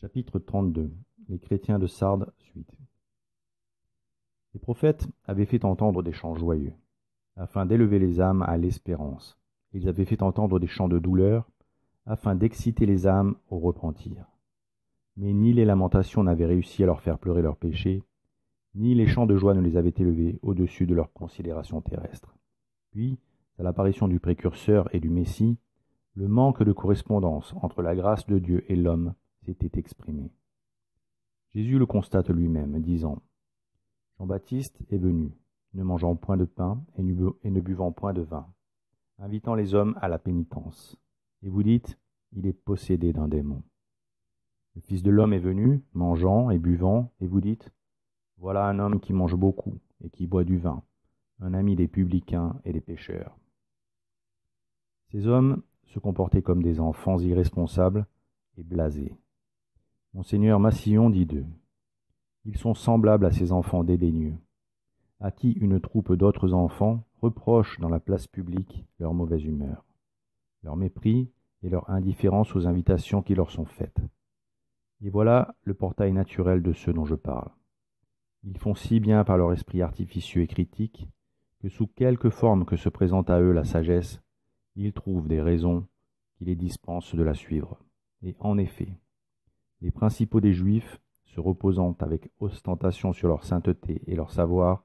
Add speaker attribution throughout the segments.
Speaker 1: Chapitre 32. Les chrétiens de Sardes, suite. Les prophètes avaient fait entendre des chants joyeux, afin d'élever les âmes à l'espérance. Ils avaient fait entendre des chants de douleur, afin d'exciter les âmes au repentir. Mais ni les lamentations n'avaient réussi à leur faire pleurer leurs péchés, ni les chants de joie ne les avaient élevés au-dessus de leurs considérations terrestres. Puis, à l'apparition du précurseur et du Messie, le manque de correspondance entre la grâce de Dieu et l'homme s'était exprimé. Jésus le constate lui-même, disant « Jean-Baptiste est venu, ne mangeant point de pain et ne buvant point de vin, invitant les hommes à la pénitence. Et vous dites, il est possédé d'un démon. Le Fils de l'homme est venu, mangeant et buvant, et vous dites, voilà un homme qui mange beaucoup et qui boit du vin, un ami des publicains et des pécheurs. » Ces hommes se comportaient comme des enfants irresponsables et blasés. Monseigneur Massillon dit d'eux, ils sont semblables à ces enfants dédaigneux, à qui une troupe d'autres enfants reproche dans la place publique leur mauvaise humeur, leur mépris et leur indifférence aux invitations qui leur sont faites. Et voilà le portail naturel de ceux dont je parle. Ils font si bien par leur esprit artificieux et critique, que sous quelque forme que se présente à eux la sagesse, ils trouvent des raisons qui les dispensent de la suivre. Et en effet, les principaux des Juifs, se reposant avec ostentation sur leur sainteté et leur savoir,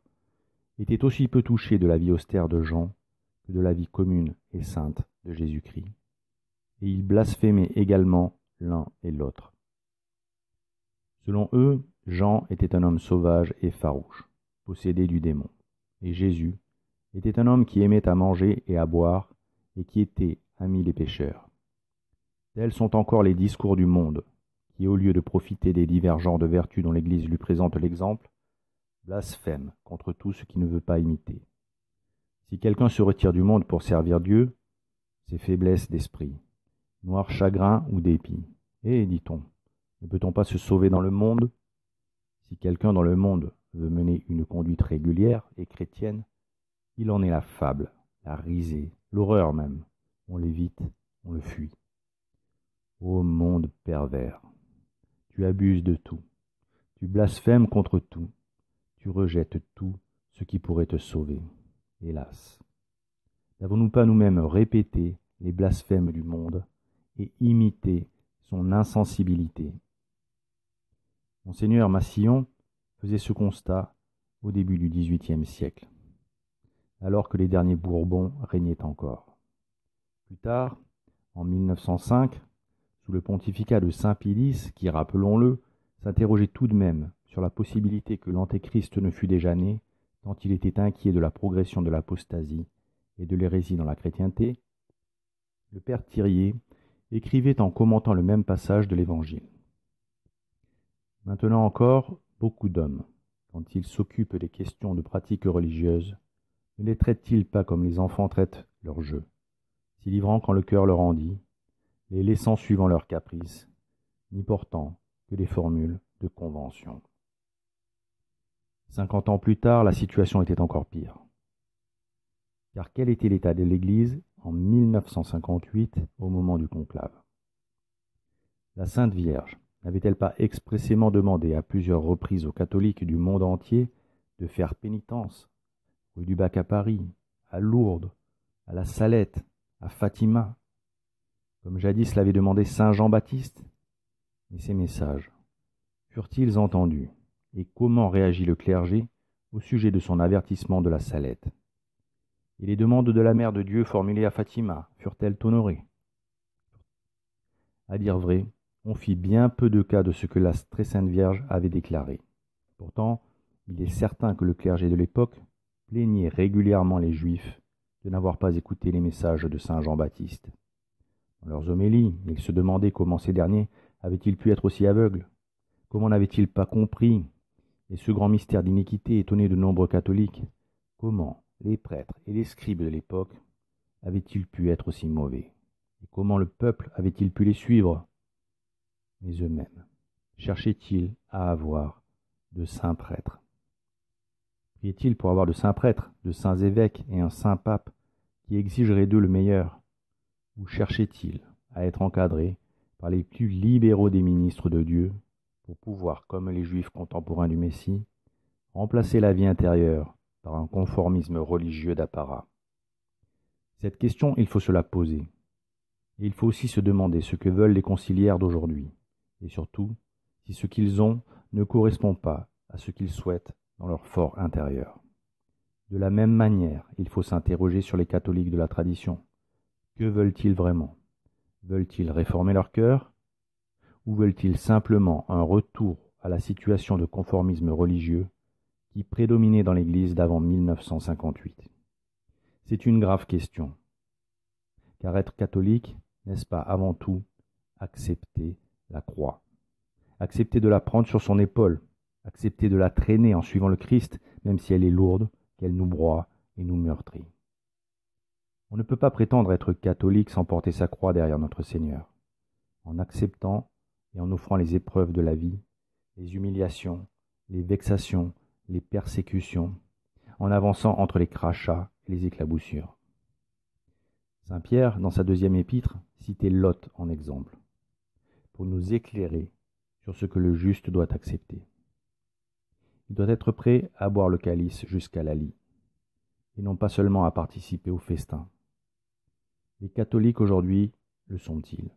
Speaker 1: étaient aussi peu touchés de la vie austère de Jean que de la vie commune et sainte de Jésus-Christ. Et ils blasphémaient également l'un et l'autre. Selon eux, Jean était un homme sauvage et farouche, possédé du démon, et Jésus était un homme qui aimait à manger et à boire, et qui était ami des pécheurs. Tels sont encore les discours du monde, qui, au lieu de profiter des divers genres de vertus dont l'Église lui présente l'exemple, blasphème contre tout ce qui ne veut pas imiter. Si quelqu'un se retire du monde pour servir Dieu, c'est faiblesse d'esprit, noir chagrin ou dépit. Et, dit-on, ne peut-on pas se sauver dans le monde? Si quelqu'un dans le monde veut mener une conduite régulière et chrétienne, il en est la fable, la risée, l'horreur même. On l'évite, on le fuit. Ô monde pervers! Tu abuses de tout, tu blasphèmes contre tout, tu rejettes tout ce qui pourrait te sauver. Hélas! N'avons-nous pas nous-mêmes répété les blasphèmes du monde et imité son insensibilité? Monseigneur Massillon faisait ce constat au début du XVIIIe siècle, alors que les derniers Bourbons régnaient encore. Plus tard, en 1905, sous le pontificat de Saint Pilice, qui, rappelons-le, s'interrogeait tout de même sur la possibilité que l'Antéchrist ne fût déjà né, tant il était inquiet de la progression de l'apostasie et de l'hérésie dans la chrétienté, le père Thirier écrivait en commentant le même passage de l'Évangile. Maintenant encore, beaucoup d'hommes, quand ils s'occupent des questions de pratique religieuse, ne les traitent-ils pas comme les enfants traitent leurs jeux, s'y livrant quand le cœur leur en dit, les laissant suivant leurs caprices, n'y portant que des formules de convention. 50 ans plus tard, la situation était encore pire. Car quel était l'état de l'Église en 1958 au moment du conclave? La Sainte Vierge n'avait-elle pas expressément demandé à plusieurs reprises aux catholiques du monde entier de faire pénitence, rue du Bac à Paris, à Lourdes, à la Salette, à Fatima, comme jadis l'avait demandé saint Jean-Baptiste? Et ces messages furent-ils entendus? Et comment réagit le clergé au sujet de son avertissement de la Salette? Et les demandes de la Mère de Dieu formulées à Fatima furent-elles honorées? À dire vrai, on fit bien peu de cas de ce que la très sainte Vierge avait déclaré. Pourtant, il est certain que le clergé de l'époque plaignait régulièrement les Juifs de n'avoir pas écouté les messages de saint Jean-Baptiste. Dans leurs homélies, ils se demandaient comment ces derniers avaient-ils pu être aussi aveugles, comment n'avaient-ils pas compris, et ce grand mystère d'iniquité étonnait de nombreux catholiques, comment les prêtres et les scribes de l'époque avaient-ils pu être aussi mauvais, et comment le peuple avait-il pu les suivre? Mais eux-mêmes, cherchaient-ils à avoir de saints prêtres? Priaient-ils pour avoir de saints prêtres, de saints évêques et un saint pape qui exigerait d'eux le meilleur? Ou cherchaient-ils à être encadrés par les plus libéraux des ministres de Dieu, pour pouvoir, comme les Juifs contemporains du Messie, remplacer la vie intérieure par un conformisme religieux d'apparat. Cette question, il faut se la poser. Et il faut aussi se demander ce que veulent les conciliaires d'aujourd'hui, et surtout, si ce qu'ils ont ne correspond pas à ce qu'ils souhaitent dans leur fort intérieur. De la même manière, il faut s'interroger sur les catholiques de la tradition. Que veulent-ils vraiment? Veulent-ils réformer leur cœur? Ou veulent-ils simplement un retour à la situation de conformisme religieux qui prédominait dans l'Église d'avant 1958? C'est une grave question. Car être catholique, n'est-ce pas avant tout accepter la croix? Accepter de la prendre sur son épaule, accepter de la traîner en suivant le Christ, même si elle est lourde, qu'elle nous broie et nous meurtrit. On ne peut pas prétendre être catholique sans porter sa croix derrière notre Seigneur, en acceptant et en offrant les épreuves de la vie, les humiliations, les vexations, les persécutions, en avançant entre les crachats et les éclaboussures. Saint Pierre, dans sa deuxième épître, citait Lot en exemple, pour nous éclairer sur ce que le juste doit accepter. Il doit être prêt à boire le calice jusqu'à la lie, et non pas seulement à participer au festin. Les catholiques aujourd'hui le sont-ils?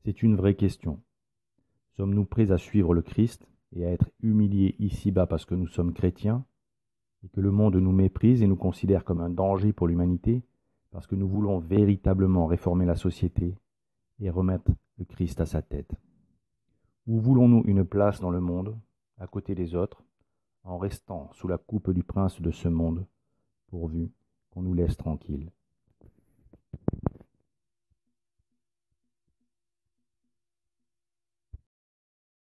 Speaker 1: C'est une vraie question. Sommes-nous prêts à suivre le Christ et à être humiliés ici-bas parce que nous sommes chrétiens, et que le monde nous méprise et nous considère comme un danger pour l'humanité, parce que nous voulons véritablement réformer la société et remettre le Christ à sa tête? Ou voulons-nous une place dans le monde, à côté des autres, en restant sous la coupe du prince de ce monde, pourvu qu'on nous laisse tranquilles?